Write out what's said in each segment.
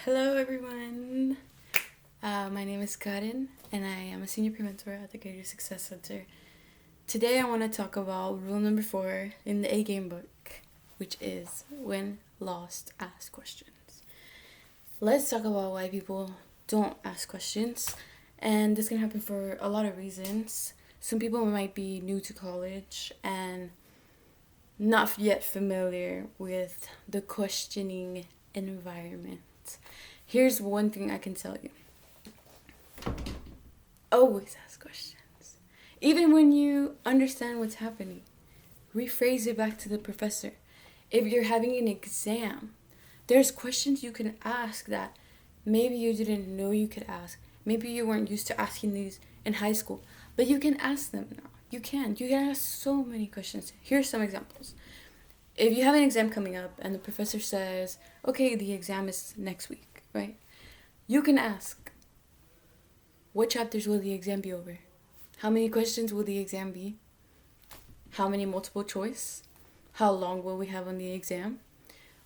Hello, everyone. My name is Karen, and I am a senior pre-mentor at the Greater Success Center. Today, I want to talk about rule number 4 in the A Game book, which is when lost, ask questions. Let's talk about why people don't ask questions, and this can happen for a lot of reasons. Some people might be new to college and not yet familiar with the questioning environment. Here's one thing I can tell you. Always ask questions. Even when you understand what's happening, rephrase it back to the professor. If you're having an exam, there's questions you can ask that maybe you didn't know you could ask. Maybe you weren't used to asking these in high school, but you can ask them now. You can ask so many questions. Here's some examples. If you have an exam coming up and the professor says, okay, the exam is next week, right? You can ask, what chapters will the exam be over? How many questions will the exam be? How many multiple choice? How long will we have on the exam?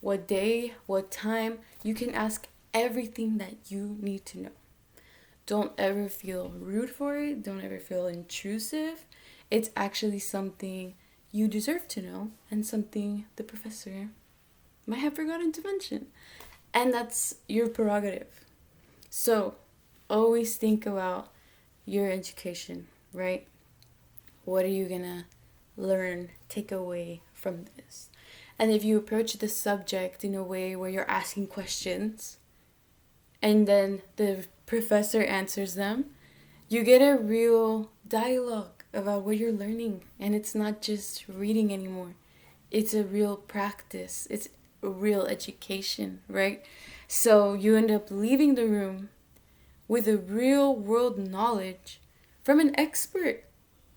What day? What time? You can ask everything that you need to know. Don't ever feel rude for it. Don't ever feel intrusive. It's actually something you deserve to know and something the professor might have forgotten to mention. And that's your prerogative. So, always think about your education, right? What are you gonna learn, take away from this? And if you approach the subject in a way where you're asking questions and then the professor answers them, you get a real dialogue about what you're learning. And it's not just reading anymore. It's a real practice. It's a real education, right? So you end up leaving the room with a real world knowledge from an expert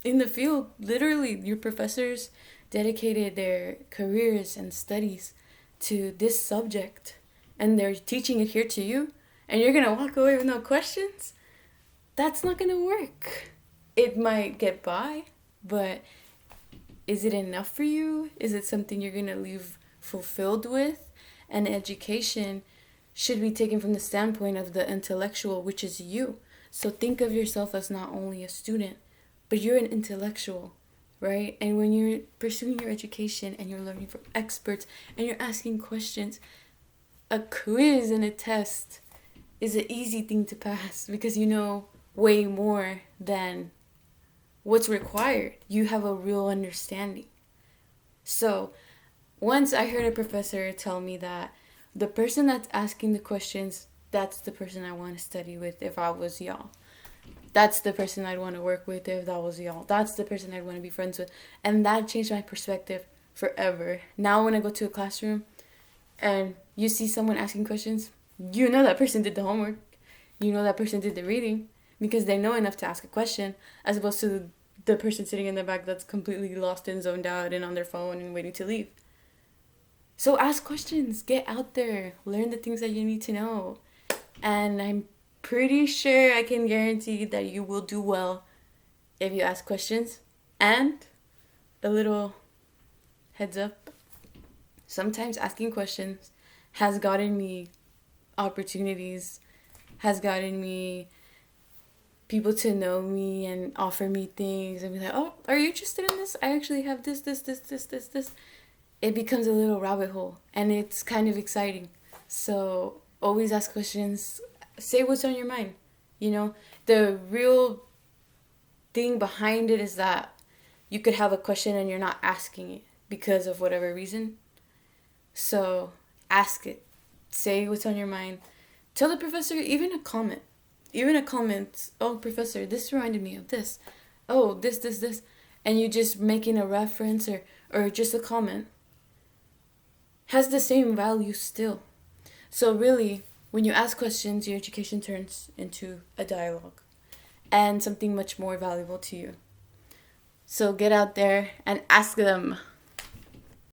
in the field. Literally, your professors dedicated their careers and studies to this subject, and they're teaching it here to you, and you're gonna walk away with no questions? That's not gonna work. It might get by, but is it enough for you? Is it something you're gonna leave fulfilled with? And education should be taken from the standpoint of the intellectual, which is you. So think of yourself as not only a student, but you're an intellectual, right? And when you're pursuing your education and you're learning from experts and you're asking questions, a quiz and a test is an easy thing to pass because you know way more than what's required. You have a real understanding. So once I heard a professor tell me that the person that's asking the questions, that's the person I want to study with if I was y'all. That's the person I'd want to work with if that was y'all. That's the person I'd want to be friends with. And that changed my perspective forever. Now when I go to a classroom and you see someone asking questions, you know that person did the homework. You know that person did the reading because they know enough to ask a question, as opposed to the person sitting in the back that's completely lost and zoned out and on their phone and waiting to leave. So ask questions, get out there, learn the things that you need to know. And I'm pretty sure I can guarantee that you will do well if you ask questions. And a little heads up, sometimes asking questions has gotten me opportunities, has gotten me people to know me and offer me things and be like, oh, are you interested in this? I actually have this. It becomes a little rabbit hole and it's kind of exciting. So always ask questions, say what's on your mind. You know, the real thing behind it is that you could have a question and you're not asking it because of whatever reason. So ask it, say what's on your mind. Tell the professor even a comment. Oh, professor, this reminded me of this. Oh, this. And you just making a reference or just a comment has the same value still. So really, when you ask questions, your education turns into a dialogue and something much more valuable to you. So get out there and ask them.